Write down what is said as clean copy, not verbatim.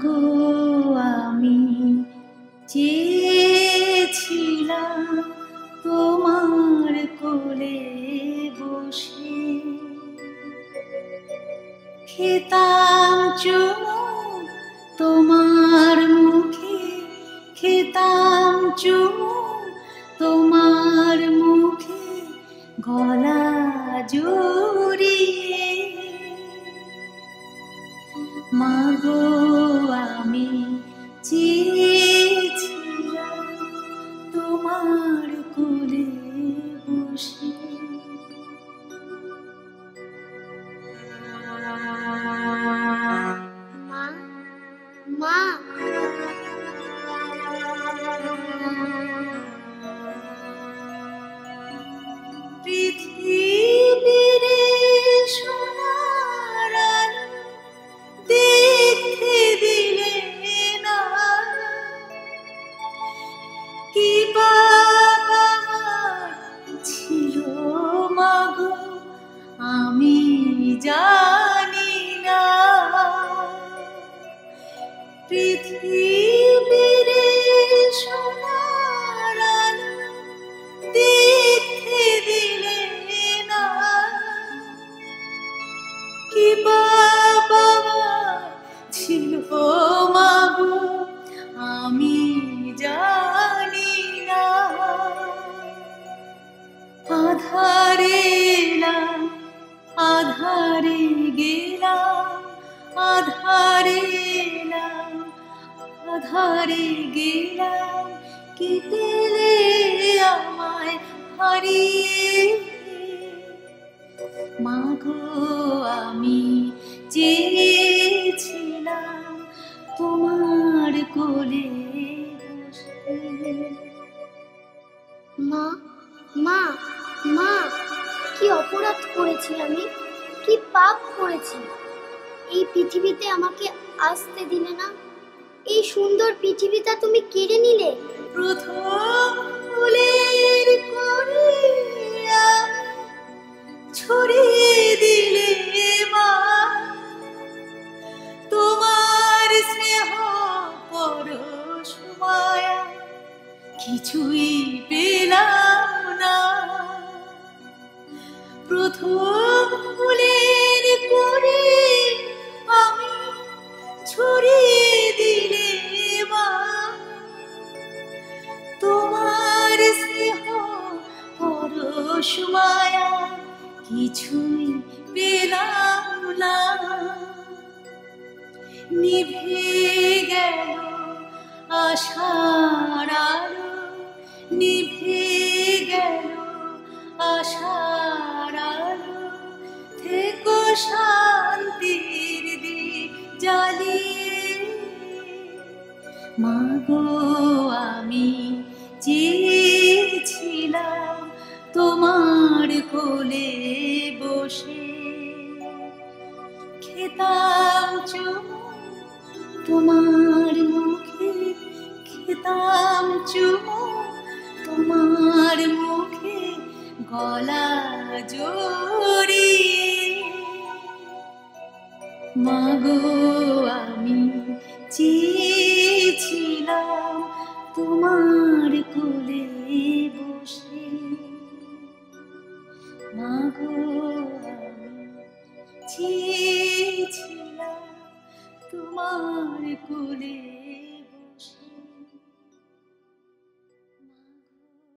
মাগো আমি চেয়েছিলাম তোমার কোলে বসে, খেতাম চুমু তোমার মুখে, খেতাম চুমু তোমার মুখে, গলা জড়িয়ে। মাগো আমি চেয়েছিলাম তোমার কোলে বসে। মা, মা, পৃথিবীর সোনার আলো দেখতে দিলে না, কি বাবা ছিল মাগো আমি জানি না। পৃথিবীর সোনার আলো দেখতে দিলে না, কি বাবা ছিল মাগো আমি জানি না। আধারে এলাম আধারে গেলাম, আধারে এলাম আধারে গেলাম, কি পেলে আমায় হারিয়ে। মাগো আমি চেয়েছিলাম তোমার কোলে বসে। মা, মা, মা, কি অপরাধ করেছি আমি, কি পাপ করেছি? এই পৃথিবীতে আমাকে আসতে দিলে না, এই সুন্দর পৃথিবীটা তুমি কেড়ে নিলে। প্রথম ফুলের কড়িয়া ছড়িয়ে দিলে মা, তোমার স্নেহ পরশ মায়া কিছুই পেলাম না। প্রথম ফুলের করে আমি ছড়িয়ে দিলে মা, তোমার স্নেহ পরশ মায়া কিছুই পেলাম না। নিভে গেল আশার আলো, নিভে গেল আশার আলো, থেকো শান্তির দিক জ্বালিয়ে। মাগো আমি চেয়েছিলাম তোমার কোলে বসে, খেতাম চুমু তোমার মুখে, খেতাম চুমু তোমার মুখে, গলা জড়িয়ে। মাগো আমি চেয়েছিলাম তোমার কোলে বসে। মাগো আমি চেয়েছিলাম তোমার কোলে